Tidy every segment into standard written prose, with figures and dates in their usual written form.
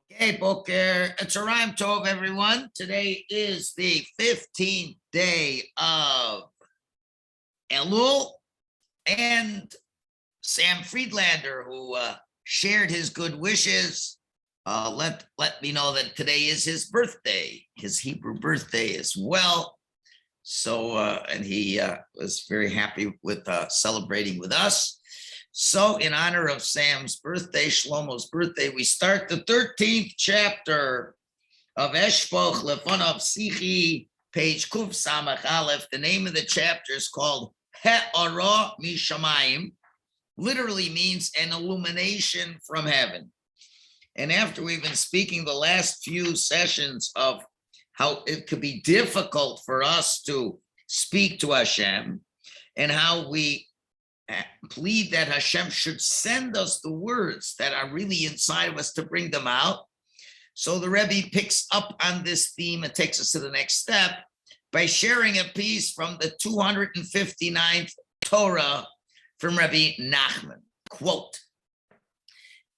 Okay, Boker, Tzarayim Tov, everyone. Today is the 15th day of Elul, and Sam Friedlander, who shared his good wishes, let me know that today is his birthday, his Hebrew birthday as well. So, and he was very happy with celebrating with us. So in honor of Sam's birthday, Shlomo's birthday, we start the 13th chapter of Eshpoch Lefonav Sichi, page Kuf Samach Aleph. The name of the chapter is called He'ara Mishamayim, literally means an illumination from heaven. And after we've been speaking the last few sessions of how it could be difficult for us to speak to Hashem and how we plead that Hashem should send us the words that are really inside of us to bring them out. So the Rabbi picks up on this theme and takes us to the next step by sharing a piece from the 259th Torah from Rabbi Nachman. Quote,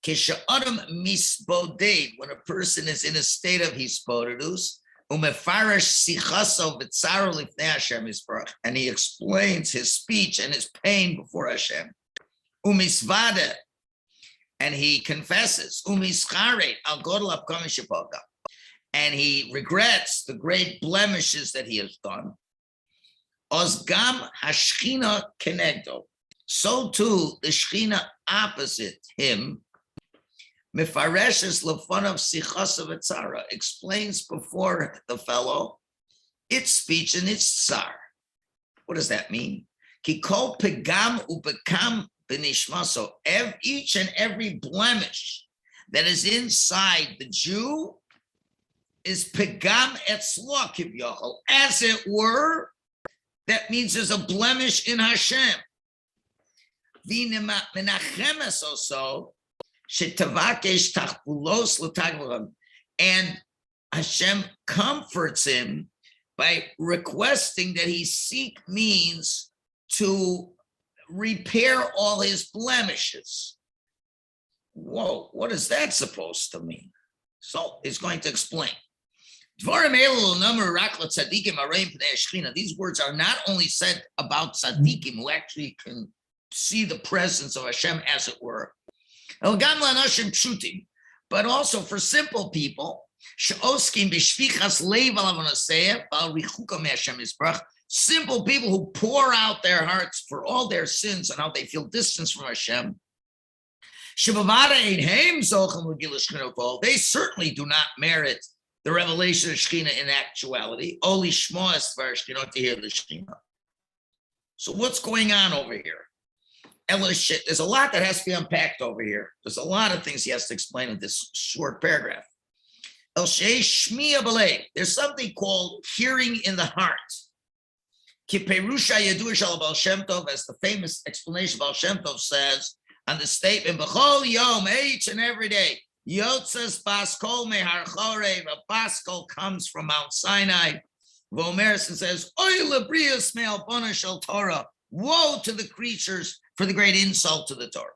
Kisha'adam misboded, when a person is in a state of HISBODEDUS, and he explains his speech and his pain before Hashem. And he confesses. And he regrets the great blemishes that he has done. So too, the Shechina opposite him, Mefareshes Lefonav Sichasav Etzara, explains before the fellow its speech and its tsar. What does that mean? Ki kol pegam ubekam benishmaso. Each and every blemish that is inside the Jew is pegam etzlo kivyachol, as it were. That means there's a blemish in Hashem. V'menachemes also. And Hashem comforts him by requesting that he seek means to repair all his blemishes. Whoa, what is that supposed to mean? So he's going to explain. These words are not only said about tzaddikim who actually can see the presence of Hashem, as it were, but also for simple people, simple people who pour out their hearts for all their sins and how they feel distance from Hashem. They certainly do not merit the revelation of Shekhinah in actuality. Only Shema is to hear the Shekhinah. So what's going on over here? There's a lot that has to be unpacked over here. There's a lot of things he has to explain in this short paragraph. There's something called hearing in the heart. As the famous explanation of Baal Shem Tov says on the statement, each and every day, Yotzes Baskol Mehar Chorev, a Baskol comes from Mount Sinai. Vomerson says, Oy lebrias me'al bona shel Torah. Woe to the creatures for the great insult to the Torah.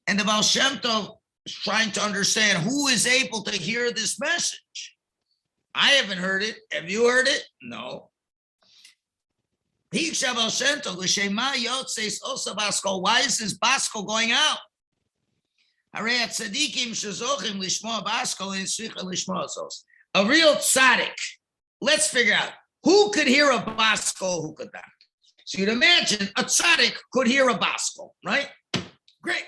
And the Baal Shem Tov is trying to understand who is able to hear this message. I haven't heard it. Have you heard it? No. Why is this Baskol going out? A real tzaddik. Let's figure out who could hear a Baskol, who could not. So you'd imagine a tzaddik could hear a Baskol, right? Great.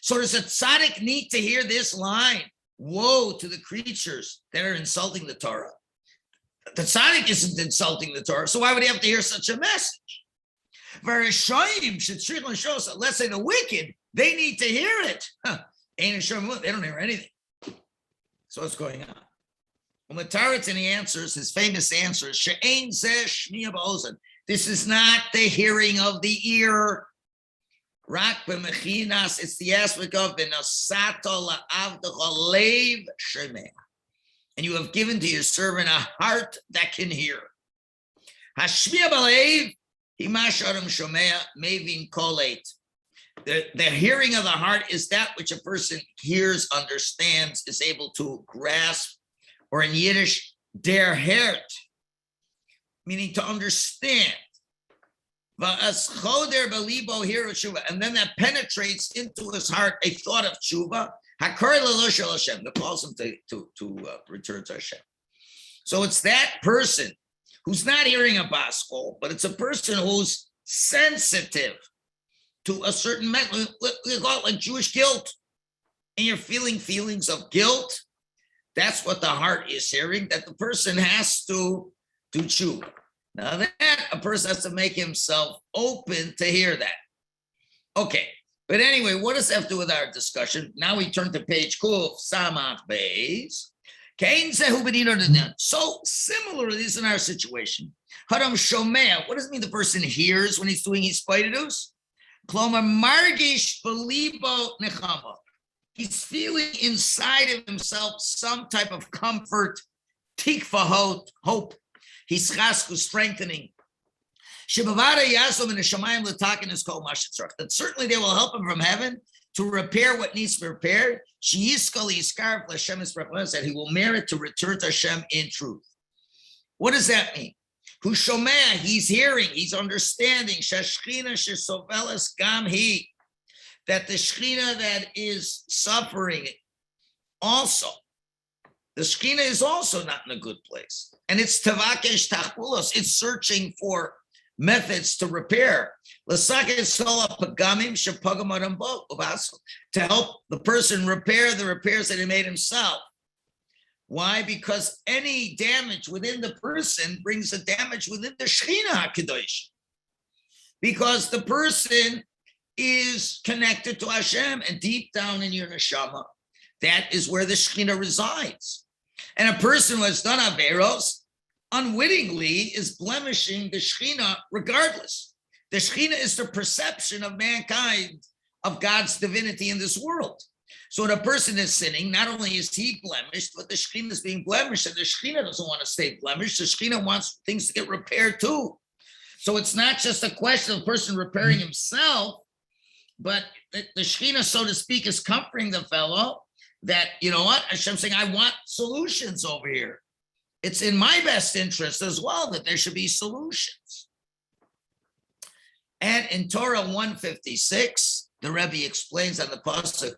So does a tzaddik need to hear this line? Woe to the creatures that are insulting the Torah. The tzaddik isn't insulting the Torah, so why would he have to hear such a message? Let's say the wicked, they need to hear it. They don't hear anything. So what's going on? Well, Mataritzin, he answers, his famous answer is, this is not the hearing of the ear. It's the aspect of and you have given to your servant a heart that can hear. The hearing of the heart is that which a person hears, understands, is able to grasp, or in Yiddish, der Hert, meaning to understand. And then that penetrates into his heart a thought of tshuva, that calls him to return to Hashem. So it's that person who's not hearing a baskol, but it's a person who's sensitive to a certain, we call it like Jewish guilt, and you're feeling feelings of guilt. That's what the heart is hearing, that the person has to do tshuva. Now that a person has to make himself open to hear that. Okay, but anyway, what does that have to do with our discussion? Now we turn to page Kuf Samach Beis. So similarly, this is in our situation. Hadam Shomea, what does it mean the person hears when he's doing HISBODEDUS? Kloma Margish Belibo Nechama. He's feeling inside of himself some type of comfort, tikva, hope. He's chasku, strengthening. That certainly they will help him from heaven to repair what needs to be repaired. That he will merit to return to Hashem in truth. What does that mean? He's hearing, he's understanding. That the Shekhinah that is suffering also, the Shekhinah is also not in a good place. And it's Tavakesh Tachbulos, it's searching for methods to repair. To help the person repair the repairs that he made himself. Why? Because any damage within the person brings a damage within the Shekhinah HaKadosh. Because the person is connected to Hashem, and deep down in your neshama, that is where the Shekhinah resides. And a person who has done Averos unwittingly is blemishing the Shekhinah regardless. The Shekhinah is the perception of mankind of God's divinity in this world. So when a person is sinning, not only is he blemished, but the Shekhinah is being blemished, and the Shekhinah doesn't want to stay blemished. The Shekhinah wants things to get repaired too. So it's not just a question of the person repairing himself, but the Shekhinah, so to speak, is comforting the fellow that, you know what, Hashem's saying, I want solutions over here. It's in my best interest as well that there should be solutions. And in Torah 156, the Rabbi explains on the pasuk,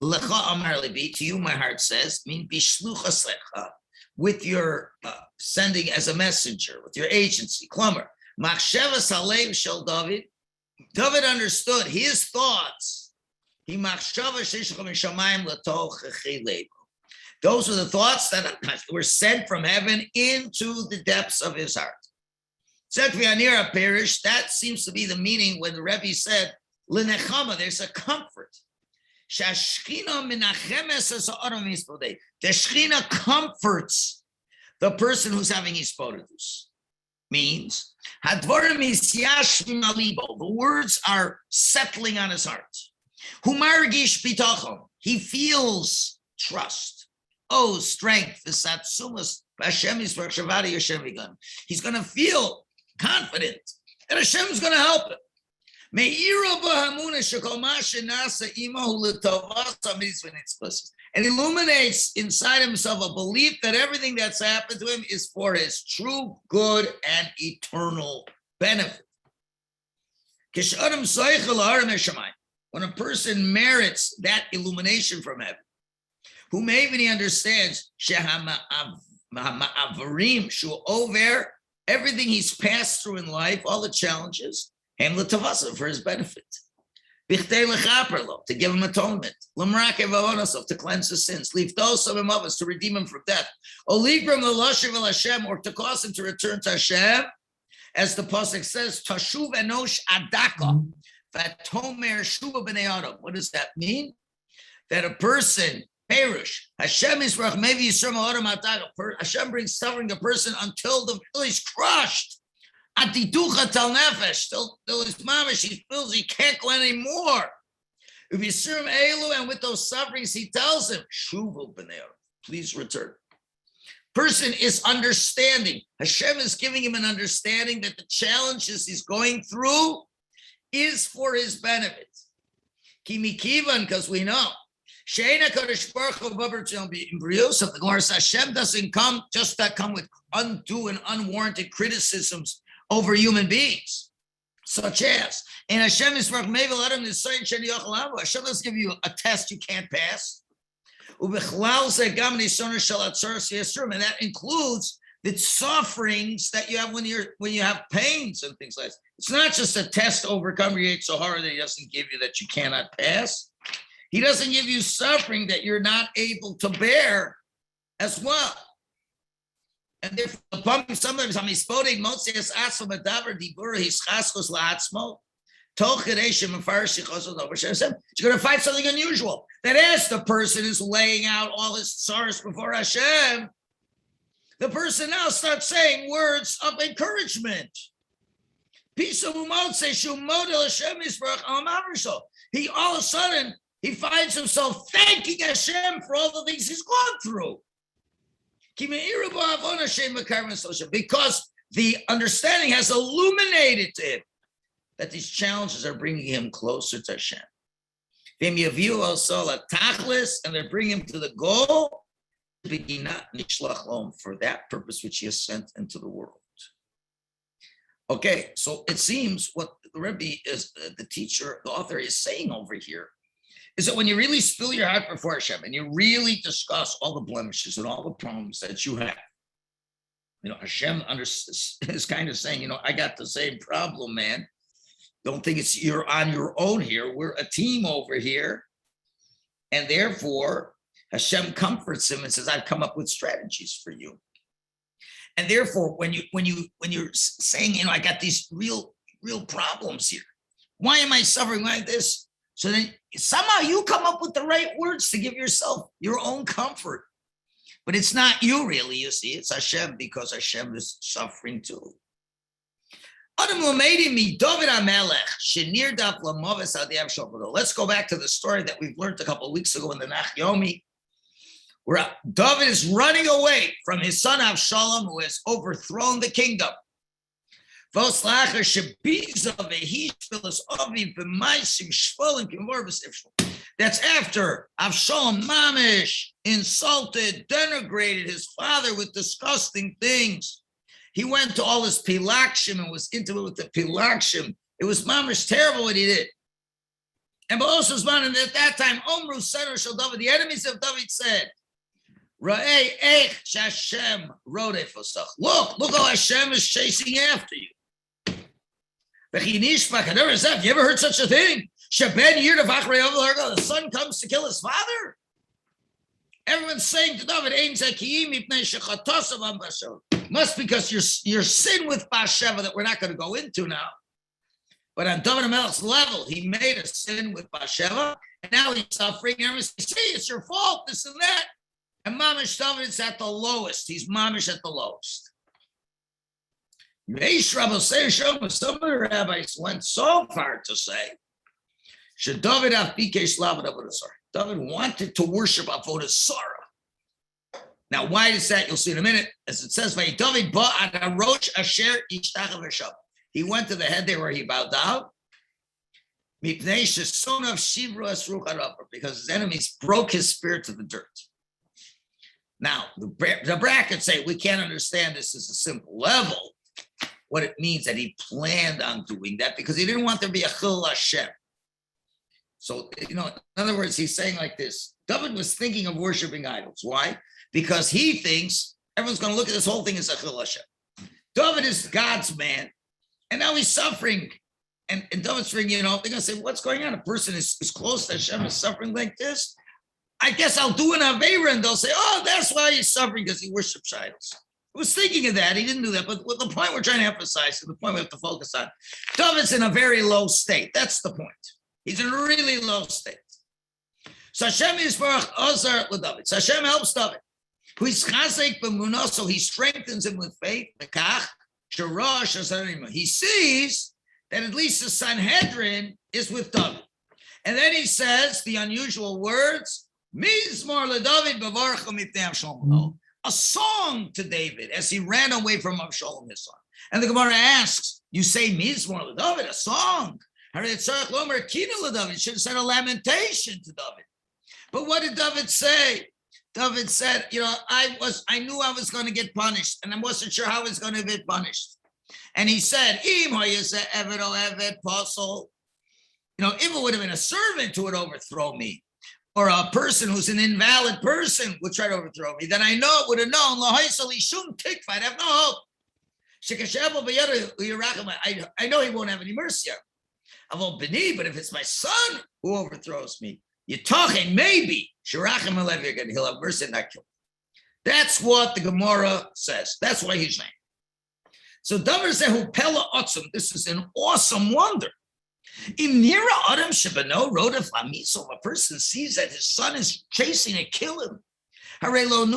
Lecha Amar Libi, to you my heart says, mean bishluchas lecha, with your sending as a messenger, with your agency, Klomer, machshevas halev shel David. David understood his thoughts. Those were the thoughts that were sent from heaven into the depths of his heart. That seems to be the meaning when the Rebbe said, there's a comfort. The Shekhinah comforts the person who's having HISBODEDUS. Means, the words are settling on his heart. He feels trust. Oh, strength. He's going to feel confident that Hashem is going to help him. And illuminates inside himself a belief that everything that's happened to him is for his true good and eternal benefit. When a person merits that illumination from heaven, who maybe he understands everything he's passed through in life, all the challenges, for his benefit. To give him atonement, to cleanse his sins, to redeem him from death, or to cause him to return to Hashem, as the pasuk says, Tashuv enosh adaka, vatomer shuva b'nei adam. What does that mean? That a person perish. Hashem is maybe Hashem brings suffering to a person until he's crushed. Atitucha tal nefesh, till his mamash, he feels he can't go anymore. If you serve Elu, and with those sufferings, he tells him, Shuvu b'nei adam, please return. Person is understanding. Hashem is giving him an understanding that the challenges he's going through is for his benefit. Kimi Kivan, because we know. Sheina Kodesh Baruch Hu Babartzon Brios of the Gemara says Hashem doesn't come just that come with undue and unwarranted criticisms over human beings, such as and Hashem is Hashem doesn't give you a test you can't pass. And that includes the sufferings that you have when you have pains and things like that. It's not just a test to overcome your Yetzer Hara that he doesn't give you that you cannot pass. He doesn't give you suffering that you're not able to bear as well. And therefore, sometimes HISBODEDUS Motzias Atzmo Medaber Dibur Hischaskos La'atzmo Toch Kedeshim Mefarish Yichosot Over Hashem. You're going to find something unusual. That as the person is laying out all his sorrows before Hashem, the person now starts saying words of encouragement. He all of a sudden, he finds himself thanking Hashem for all the things he's gone through. Because the understanding has illuminated to him that these challenges are bringing him closer to Hashem. And they're bringing him to the goal for that purpose which he has sent into the world. Okay, so it seems what the Rabbi is, the teacher, the author is saying over here is that when you really spill your heart before Hashem and you really discuss all the blemishes and all the problems that you have, Hashem is kind of saying, I got the same problem, man. Don't think you're on your own here. We're a team over here. And therefore, Hashem comforts him and says, I've come up with strategies for you. And therefore, when you're saying, I got these real problems here. Why am I suffering like this? So then somehow you come up with the right words to give yourself your own comfort. But it's not you really, you see, it's Hashem, because Hashem is suffering too. Let's go back to the story that we've learned a couple of weeks ago in the Nach Yomi, where David is running away from his son Avshalom, who has overthrown the kingdom. That's after Avshalom Mamish insulted, denigrated his father with disgusting things. He went to all his Pilakshim and was intimate with the Pilakshim. It was Mamish terrible what he did. And also, at that time, Omru Sener Shel David, the enemies of David said, Look how Hashem is chasing after you. You ever heard such a thing? The son comes to kill his father? Everyone's saying to David, must because your sin with Bathsheba that we're not going to go into now. But on David HaMelech's level, he made a sin with Bathsheba, and now he's suffering. And everyone's saying, see, it's your fault, this and that. And Mamish David is at the lowest. He's Mamish at the lowest. Some of the rabbis went so far to say, should David have Bikesh Lavan Avodah Zarah? David wanted to worship Avodah Zarah. Now, why is that? You'll see in a minute. As it says, David he went to the head there where he bowed down. Because his enemies broke his spirit to the dirt. Now, the brackets say we can't understand this as a simple level. What it means that he planned on doing that because he didn't want there to be a Chil Hashem. So, in other words, he's saying like this. David was thinking of worshiping idols. Why? Because he thinks everyone's going to look at this whole thing as a Chil Hashem. David is God's man, and now he's suffering. And David's thinking, they're going to say, what's going on? A person is close to Hashem, is suffering like this. I guess I'll do an Aveira, and they'll say, oh, that's why he's suffering, because he worships idols. I was thinking of that. He didn't do that. But the point we're trying to emphasize, and the point we have to focus on, David's in a very low state. That's the point. He's in a really low state. So Hashem is Baruch Ozar with David. So Hashem helps David. So he strengthens him with faith. He sees that at least the Sanhedrin is with David. And then he says the unusual words, Mizmor LeDavid Bavarcho Mipnei Avshalom. A song to David as he ran away from Avshalom, his son. And the Gemara asks, you say Mizmor LeDavid, a song? It should have said a lamentation to David. But what did David say? David said, I knew I was going to get punished, and I wasn't sure how I was going to get punished. And he said, if it would have been a servant who would overthrow me, or a person who's an invalid person would try to overthrow me, then I know it would have known, I'd have no hope. I know he won't have any mercy on me. But if it's my son who overthrows me, you're talking maybe, he'll have mercy and not kill. That's what the Gemara says. That's why he's saying. So Davar Zehu Pella Otzum, this is an awesome wonder. If a person sees that his son is chasing and killing him, how are you going to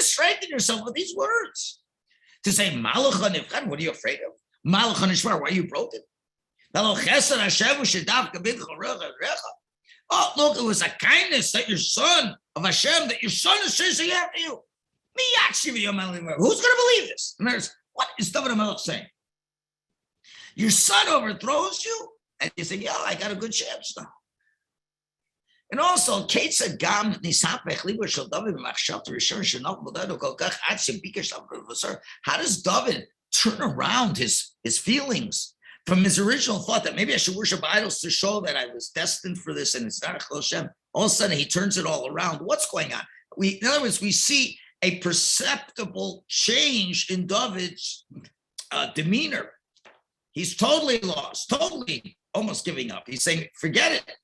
strengthen yourself with these words? To say, Malach HaNivchan, what are you afraid of? Malach HaNishmar, why are you broken? Oh, look, it was a kindness that your son is chasing after you. Who's going to believe this? What is David HaMelech saying? Your son overthrows you, and you think, I got a good chance now. And also, how does David turn around his feelings from his original thought that maybe I should worship idols to show that I was destined for this and it's not a Chol Shem? All of a sudden, he turns it all around. What's going on? In other words, we see a perceptible change in David's demeanor. He's totally lost, totally almost giving up. He's saying, forget it.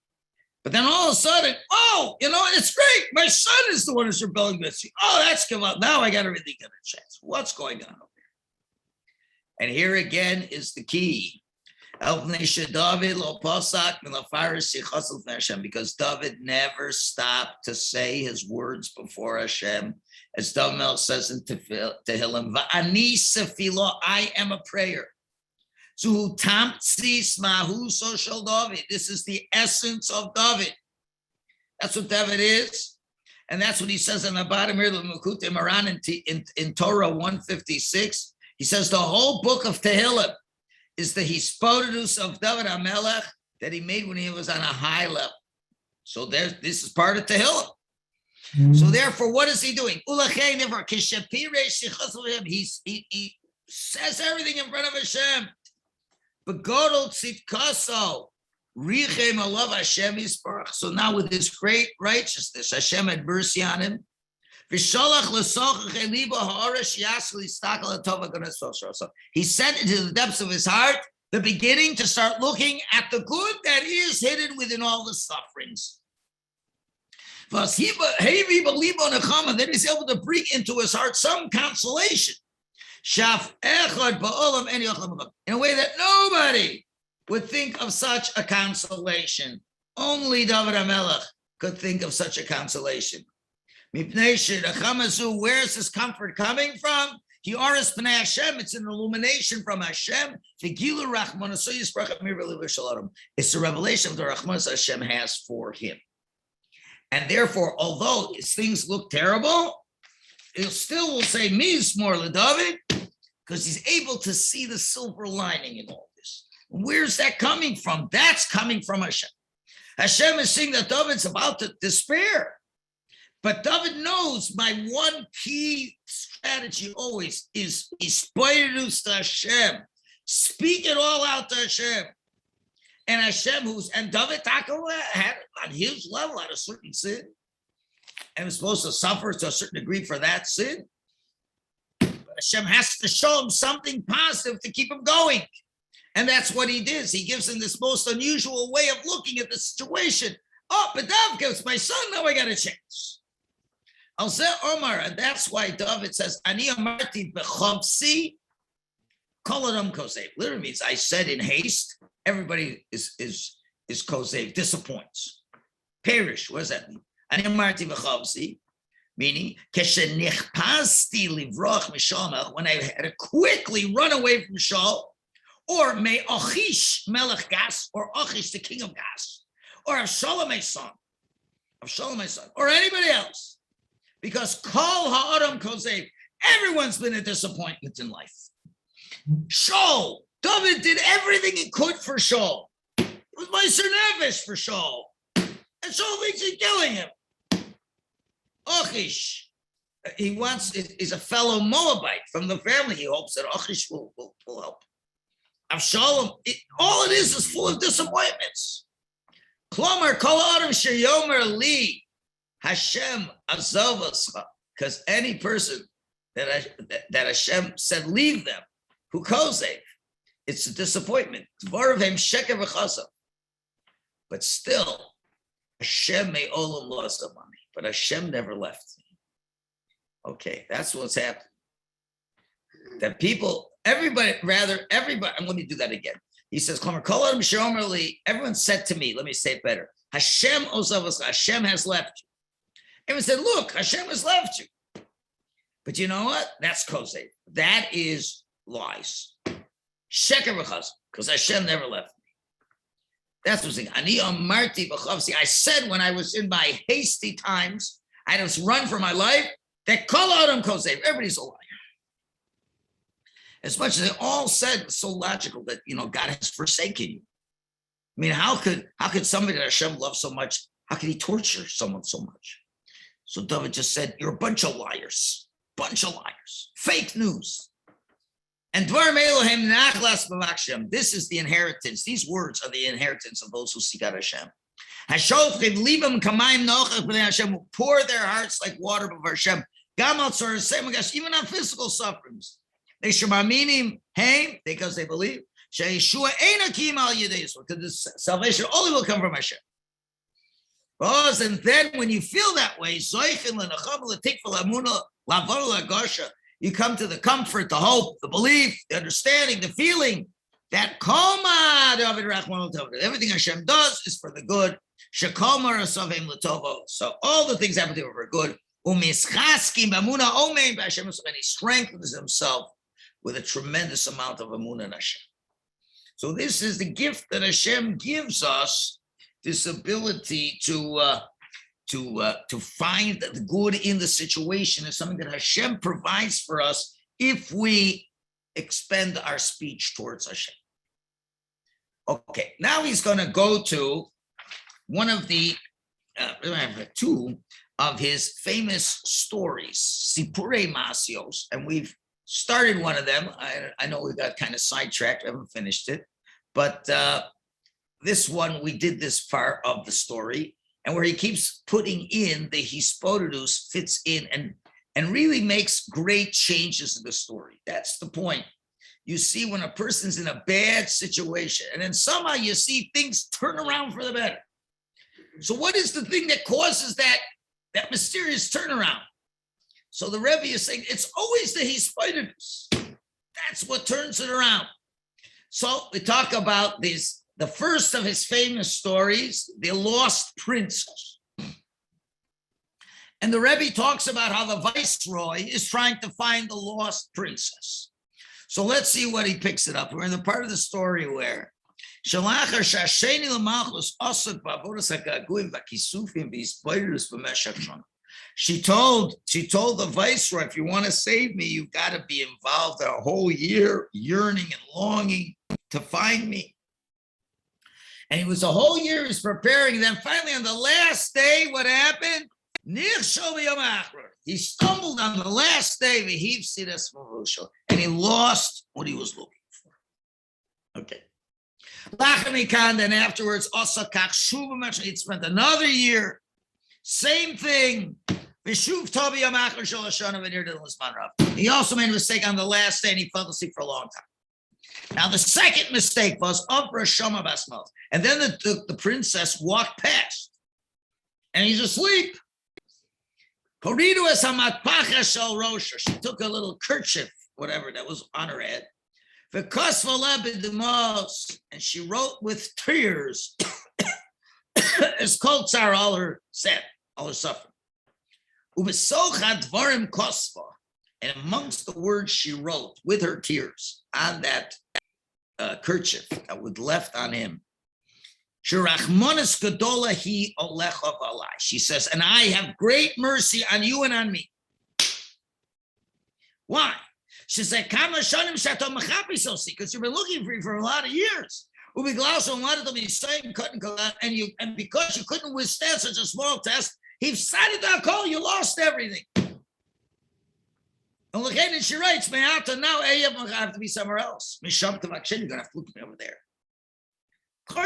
But then all of a sudden, it's great. My son is the one who's rebelling against you. Oh, that's come up. Now I got to really get a chance. What's going on over here? And here again is the key. Because David never stopped to say his words before Hashem. As David says in Tehillim, I am a prayer. This is the essence of David. That's what David is. And that's what he says in the bottom here, in Torah 156. He says the whole book of Tehillim is the HISBODEDUS of David HaMelech that he made when he was on a high level. So this is part of Tehillim. Mm-hmm. So therefore, what is he doing? He says everything in front of Hashem. But Godol Tzidkaso, Richem Alav Hashem Yisparach. So now with this great righteousness, Hashem had mercy on him. He sent into the depths of his heart the beginning to start looking at the good that is hidden within all the sufferings. Then he's able to bring into his heart some consolation. In a way that nobody would think of such a consolation. Only David HaMelech could think of such a consolation. Where's this comfort coming from? It's an illumination from Hashem. It's the revelation of the Rahman Hashem has for him. And therefore, although things look terrible, it still will say, Mizmor LeDavid, because he's able to see the silver lining in all this. Where's that coming from? That's coming from Hashem. Hashem is saying that David's about to despair. But David knows my one key strategy always is HISBODEDUS to Hashem. Speak it all out to Hashem. And Hashem, David had on his level had a certain sin and was supposed to suffer to a certain degree for that sin. But Hashem has to show him something positive to keep him going. And that's what he does. He gives him this most unusual way of looking at the situation. Oh, but David gives my son, now I got a chance. Omar, and that's why David says, Ani amarti b'chavsi kol adam kosev. Literally means I said in haste. Everybody is kosev, disappoints. Perish. What does that mean? Ani amarti b'chavsi, meaning keshenichpasti livroch mishalmach, when I had to quickly run away from Shaul, or may Achish melech Gas, or Achish the king of Gas, or Avshalom my son, or anybody else. Because Kol Ha'adam Kosev, everyone's been a disappointment in life. Shaul, David did everything he could for Shaul. It was my Nefesh for Shaul. And Shaul thinks he's killing him. Achish, he's a fellow Moabite from the family. He hopes that Achish will help. Avshalom, all it is full of disappointments. Klomer kol adam sheyomer li Hashem azovascha, because any person that Hashem said leave them, who kozev, it's a disappointment. Dvaravim sheker v'chasav. But still, Hashem may olam lo asamani, but Hashem never left me. Okay, that's what's happening. That people, everybody, and let me do that again. He says, everyone said to me, let me say it better, Hashem ozavascha, Hashem has left you. Everyone said, look, Hashem has left you. But you know what? That's kozev. That is lies. Sheker v'chaz, because Hashem never left me. That's what's saying. Ani amarti v'chavsi. I said when I was in my hasty times, I had to run for my life, that kol adam kozev. Everybody's a liar. As much as they all said, it's so logical that, God has forsaken you. I mean, how could somebody that Hashem loves so much, how could he torture someone so much? So David just said, you're a bunch of liars, fake news. And Dvarim Elohim nachlas b'vakshim. This is the inheritance. These words are the inheritance of those who seek out Hashem. Hashofchiv libam kamayim nochach b'nei Hashem, who pour their hearts like water before Hashem. Gamal tzor semagas, even on physical sufferings. They shemaminim haim, because they believe. She'yeshua eina kim al yedei Yisrael, because the salvation only will come from Hashem. And then when you feel that way, you come to the comfort, the hope, the belief, the understanding, the feeling that everything Hashem does is for the good. So all the things happen to him for good. And he strengthens himself with a tremendous amount of emunah in Hashem. So this is the gift that Hashem gives us, this ability to find the good in the situation is something that Hashem provides for us if we expend our speech towards Hashem. Okay, now he's going to go to one of the two of his famous stories, Sipurei Masios, and we've started one of them. I know we got kind of sidetracked, I haven't finished it, but this one, we did this part of the story, and where he keeps putting in the HISBODEDUS fits in and really makes great changes in the story. That's the point. You see when a person's in a bad situation, and then somehow you see things turn around for the better. So what is the thing that causes that mysterious turnaround? So the Rabbi is saying it's always the HISBODEDUS. That's what turns it around. So we talk about this. The first of his famous stories, the lost princess. And the Rebbe talks about how the viceroy is trying to find the lost princess. So let's see what he picks it up. We're in the part of the story where she told the viceroy, if you want to save me, you've got to be involved a whole year, yearning and longing to find me. And he was a whole year, he was preparing. Then finally on the last day, what happened? He stumbled on the last day, and he lost what he was looking for. Okay. Then afterwards, he spent another year, same thing. He also made a mistake on the last day, and he fell asleep for a long time. Now, the second mistake was and then the princess walked past, and he's asleep. She took a little kerchief, whatever that was on her head, and she wrote with tears, as Koltzar, all her suffering. And amongst the words she wrote with her tears on that kerchief that was left on him, she says, and I have great mercy on you and on me. Why? She said, because you've been looking for a lot of years. And because you couldn't withstand such a small test, he decided to call you lost everything. And she writes, now I have to be somewhere else. You're going to have to look me over there. So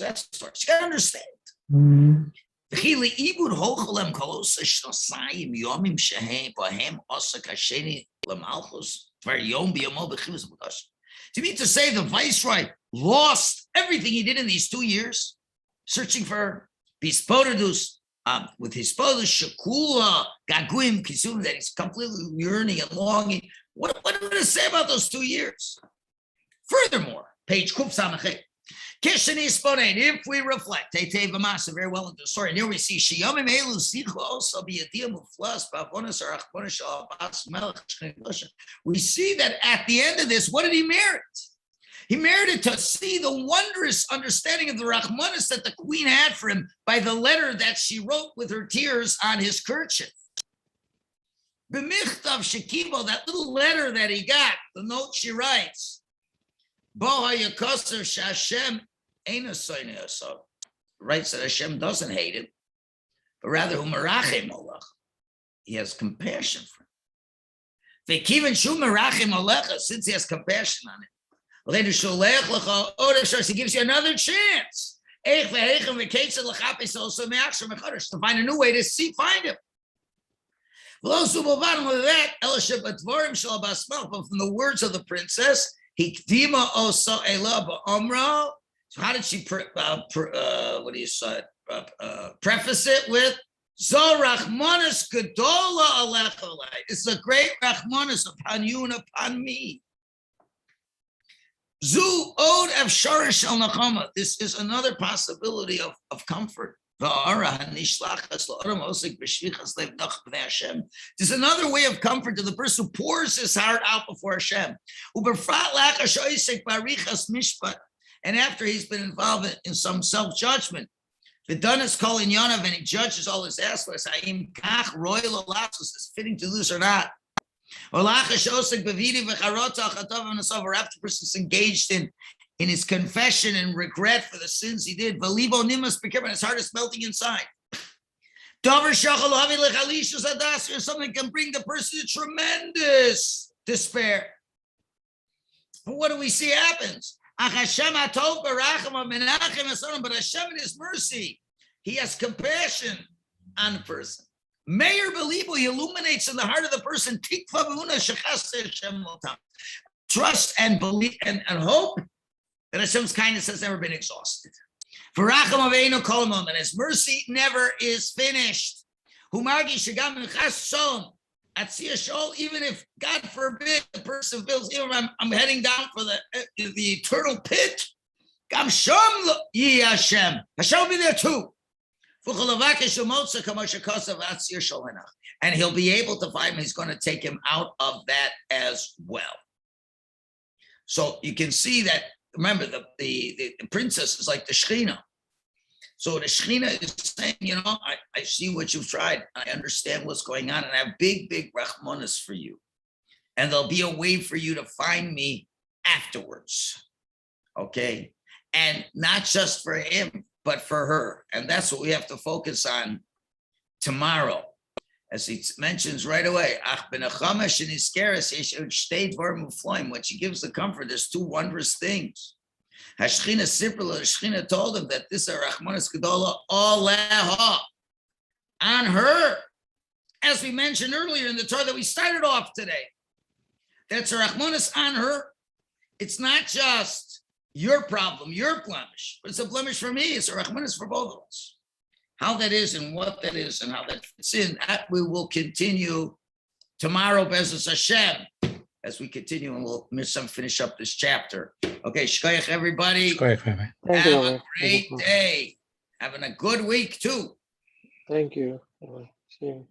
that's the story. You got to understand. To mean to say the viceroy lost everything he did in these 2 years, searching for HISBODEDUS, with HISBODEDUS, Shakula, Gaguim, Kisum, that he's completely yearning and longing. What am I going to say about those 2 years? Furthermore, page Kuf Samachet. If we reflect, very well into the story, and here we see we see that at the end of this, what did he merit? He merited to see the wondrous understanding of the Rachmanis that the queen had for him by the letter that she wrote with her tears on his kerchief. B'michtav shekibo, that little letter that he got, the note she writes, writes that Hashem doesn't hate him, but rather he has compassion for him. Since he has compassion on him, he gives you another chance to find a new way to find him. But from the words of the princess, so how did she preface it with? Rachmanis gedola alecha alai. It's a great Rachmanis upon you and upon me. Zu od efshara shel nachama. This is another possibility of comfort. There's another way of comfort to the person who pours his heart out before Hashem. And after he's been involved in some self-judgment, V'danas kol inyonav, and he judges all his aspects. Ha'im kach royal alasus, is fitting to do this or not. Or after the person's engaged in his confession and regret for the sins he did, v'libo nimas b'kibur, his heart is melting inside. Davar shachal havi lechalishus adas, or something can bring the person to tremendous despair. But what do we see happens? But Hashem in his mercy, he has compassion on the person. Meir belibo, he illuminates in the heart of the person trust and belief and hope that Hashem's kindness has never been exhausted. And his mercy never is finished. Even if, God forbid, the person feels, I'm heading down for the eternal pit, Hashem will be there too. And he'll be able to find him. He's going to take him out of that as well. So you can see that, remember, the princess is like the Shekhinah. So the Shekhinah is saying, I see what you've tried. I understand what's going on, and I have big, big Rachmanis for you. And there'll be a way for you to find me afterwards. Okay? And not just for him, but for her. And that's what we have to focus on tomorrow. As he mentions right away, when she gives the comfort, there's two wondrous things. Hashchina told him that this is Rachmanis Gedola Aleha, on her, as we mentioned earlier in the Torah that we started off today. That's a Rachmanis on her. It's not just your problem, your blemish, but it's a blemish for me. It's a Rachmanis for both of us. How that is and what that is and how that fits in, that we will continue tomorrow, Bezos Hashem, as we continue, and we'll finish up this chapter. Okay, shkoyach everybody. Shkoyach, have a great day. Having a good week too. Thank you. See you.